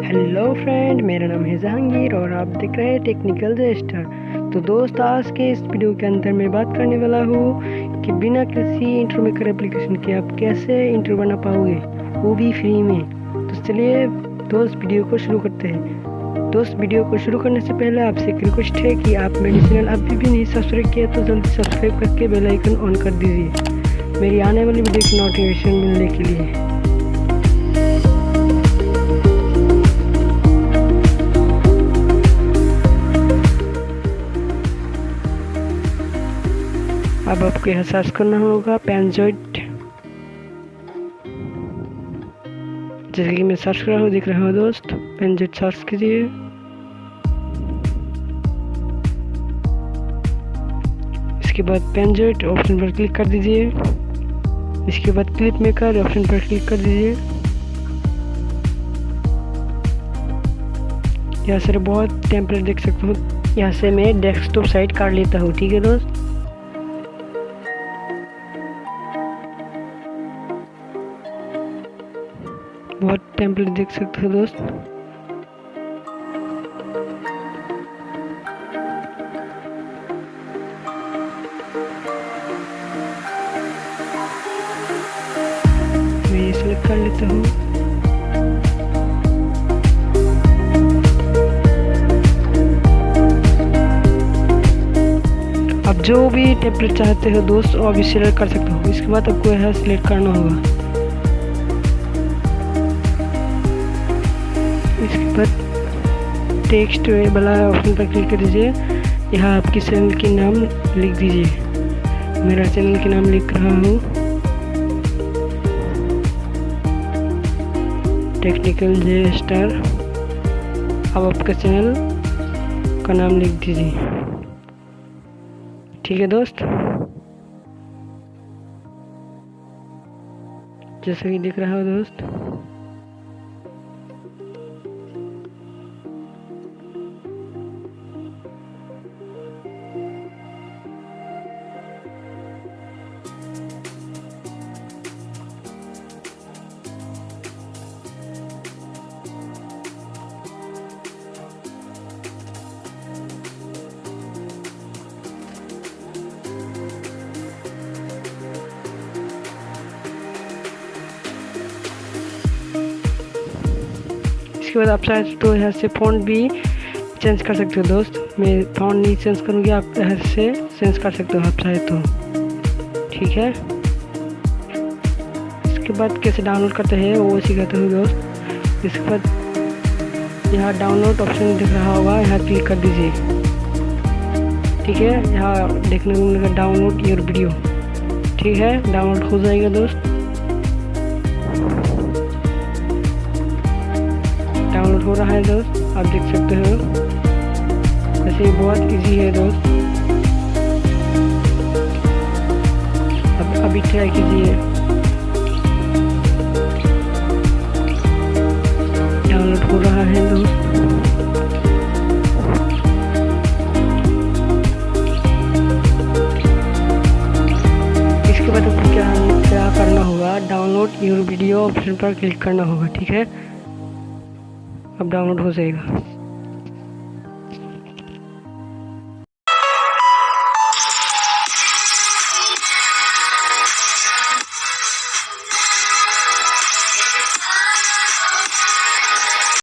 Hello friend, मेरा नाम है जहांगीर और आप देख रहे हैं टेक्निकल जेस्टर। तो दोस्त, आज के इस वीडियो के अंदर मैं बात करने वाला हूँ कि बिना किसी इंट्रो मेकर एप्लीकेशन के आप कैसे इंट्रो बना पाओगे, वो भी फ्री में। तो चलिए दोस्त, वीडियो को शुरू करते हैं। दोस्त, वीडियो को शुरू करने से पहले आपसे एक रिक्वेस्ट है कि आप मेरे चैनल अभी भी नहीं सब्सक्राइब किया तो जल्दी सब्सक्राइब करके बेल आइकन ऑन कर दीजिए मेरी आने वाली वीडियो की नोटिफिकेशन मिलने के लिए। अब आपको यहाँ सर्च करना होगा पेनजोइड। जैसे कि मैं सर्च कर रहा हूँ, दिख रहा हूँ दोस्त, पेनजोइड सर्च कीजिए। इसके बाद पेनजोइड ऑप्शन पर क्लिक कर दीजिए। इसके बाद क्लिप मेकर ऑप्शन पर क्लिक कर दीजिए। यहाँ से बहुत टेम्पलेट देख सकते हो। यहाँ से मैं डेस्कटॉप साइट काट लेता हूँ, ठीक है दोस्त। बहुत टेम्पलेट देख सकते हो दोस्त। मैं ये सिलेक्ट कर लेता हूँ। अब जो भी टेम्पलेट चाहते हो दोस्त वो अभी सिलेक्ट कर सकते हो। इसके बाद आपको यहाँ सिलेक्ट करना होगा। इसके बाद टेक्स्ट वाला ऑप्शन पर क्लिक कर दीजिए। यहाँ आपकी चैनल के नाम लिख दीजिए। मेरा चैनल के नाम लिख रहा हूँ टेक्निकल जेस्टर। अब आपका चैनल का नाम लिख दीजिए, ठीक है दोस्त। जैसा कि दिख रहा हो दोस्त। इसके बाद आप चाहे तो यहाँ से फ़ॉन्ट भी चेंज कर सकते हो दोस्त। मैं फ़ॉन्ट नहीं चेंज करूँगी, आप यहाँ से चेंज कर सकते हो आप चाहे तो, ठीक है। इसके बाद कैसे डाउनलोड करते हैं वो सिखाते हो दोस्त। इसके बाद यहाँ डाउनलोड ऑप्शन दिख रहा होगा, यहाँ क्लिक कर दीजिए, ठीक है। यहाँ देखने को मिलेगा डाउनलोड योर वीडियो, ठीक है। डाउनलोड हो जाएगा दोस्त। डाउनलोड हो रहा है दोस्त, आप देख सकते हो। वैसे ये बहुत इजी है दोस्त। अब अभी ट्राई कीजिए। डाउनलोड हो रहा है दोस्त। इसके बाद आपको क्या करना होगा, डाउनलोड योर वीडियो ऑप्शन पर क्लिक करना होगा, ठीक है। अब डाउनलोड हो जाएगा।